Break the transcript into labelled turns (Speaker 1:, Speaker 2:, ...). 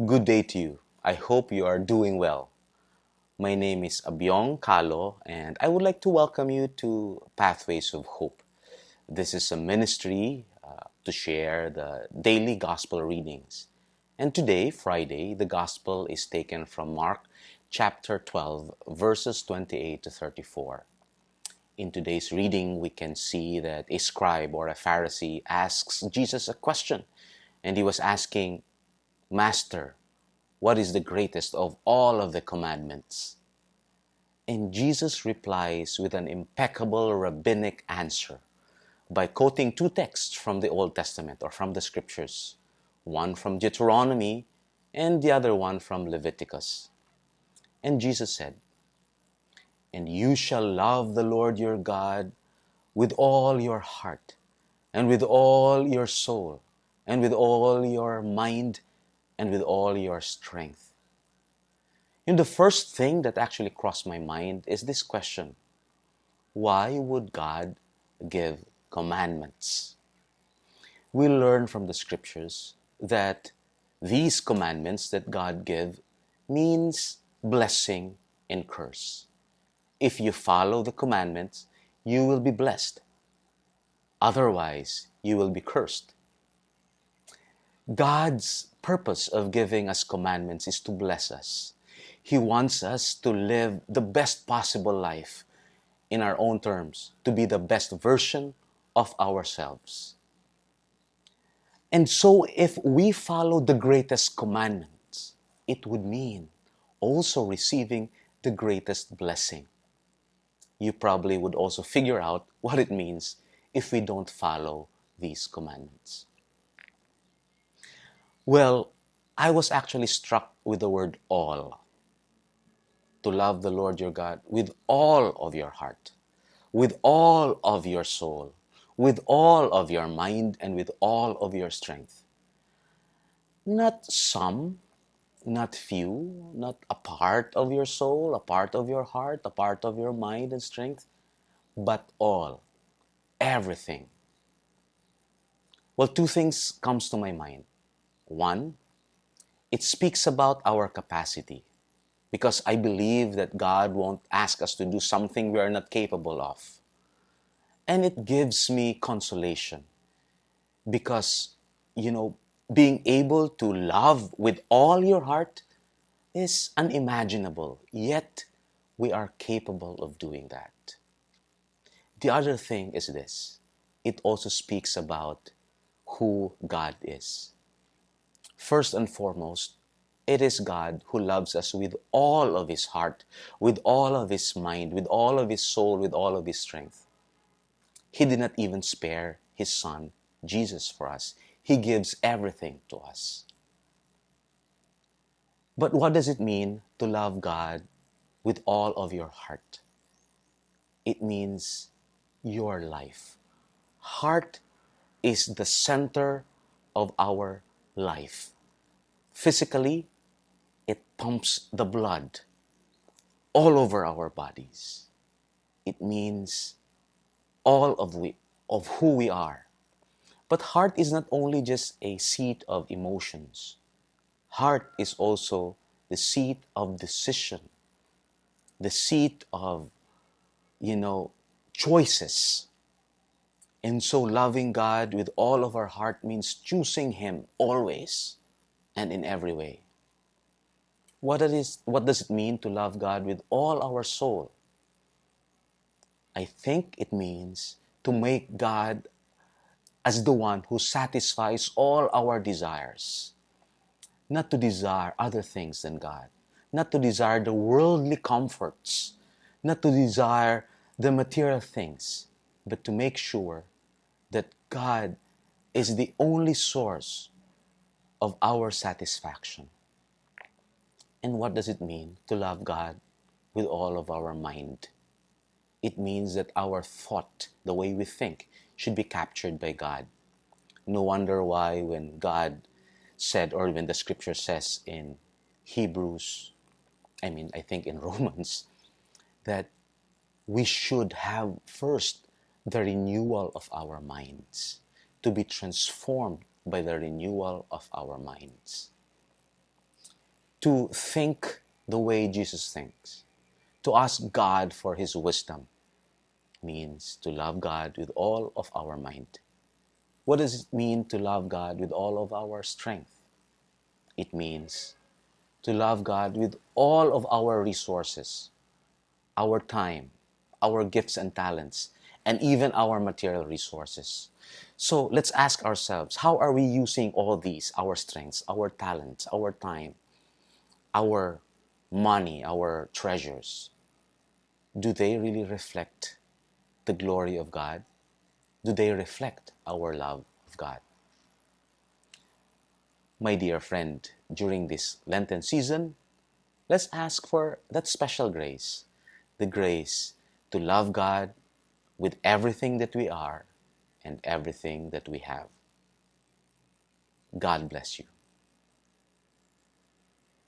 Speaker 1: Good day to you. I hope you are doing well. My name is Abyong Kalo, and I would like to welcome you to Pathways of Hope. This is a ministry to share the daily gospel readings. And today, Friday, the gospel is taken from Mark chapter 12, verses 28 to 34. In today's reading, we can see that a scribe or a Pharisee asks Jesus a question, and he was asking, Master, what is the greatest of all of the commandments? And Jesus replies with an impeccable rabbinic answer by quoting two texts from the Old Testament or from the scriptures, one from Deuteronomy and the other one from Leviticus. And Jesus said, And you shall love the Lord your God with all your heart, and with all your soul, and with all your mind, and with all your strength. And the first thing that actually crossed my mind is this question: why would God give commandments? We learn from the scriptures that these commandments that God gave means blessing and curse. If you follow the commandments, you will be blessed. Otherwise, you will be cursed. God's purpose of giving us commandments is to bless us. He wants us to live the best possible life in our own terms, to be the best version of ourselves. And so, if we follow the greatest commandments, it would mean also receiving the greatest blessing. You probably would also figure out what it means if we don't follow these commandments. Well, I was actually struck with the word all. To love the Lord your God with all of your heart, with all of your soul, with all of your mind, and with all of your strength. Not some, not few, not a part of your soul, a part of your heart, a part of your mind and strength, but all, everything. Well, two things comes to my mind. One, it speaks about our capacity, because I believe that God won't ask us to do something we are not capable of. And it gives me consolation because, you know, being able to love with all your heart is unimaginable, yet we are capable of doing that. The other thing is this: it also speaks about who God is. First and foremost, it is God who loves us with all of His heart, with all of His mind, with all of His soul, with all of His strength. He did not even spare His Son, Jesus, for us. He gives everything to us. But what does it mean to love God with all of your heart? It means your life. Heart is the center of our life. Physically, it pumps the blood all over our bodies. It means all of who we are. But heart is not only just a seat of emotions. Heart is also the seat of decision, the seat of, choices. And so loving God with all of our heart means choosing Him always and in every way. What does it mean to love God with all our soul? I think it means to make God as the one who satisfies all our desires. Not to desire other things than God. Not to desire the worldly comforts. Not to desire the material things. But to make sure that God is the only source of our satisfaction. And what does it mean to love God with all of our mind? It means that our thought, the way we think, should be captured by God. No wonder why when God said, or when the scripture says in I think in Romans, that we should have first the renewal of our minds, to be transformed by the renewal of our minds. to think the way Jesus thinks, to ask God for His wisdom, means to love God with all of our mind. What does it mean to love God with all of our strength? It means to love God with all of our resources, our time, our gifts and talents, and even our material resources. So let's ask ourselves, how are we using all these, our strengths, our talents, our time, our money, our treasures? Do they really reflect the glory of God? Do they reflect our love of God? My dear friend, during this Lenten season, let's ask for that special grace, the grace to love God with everything that we are and everything that we have. God bless you.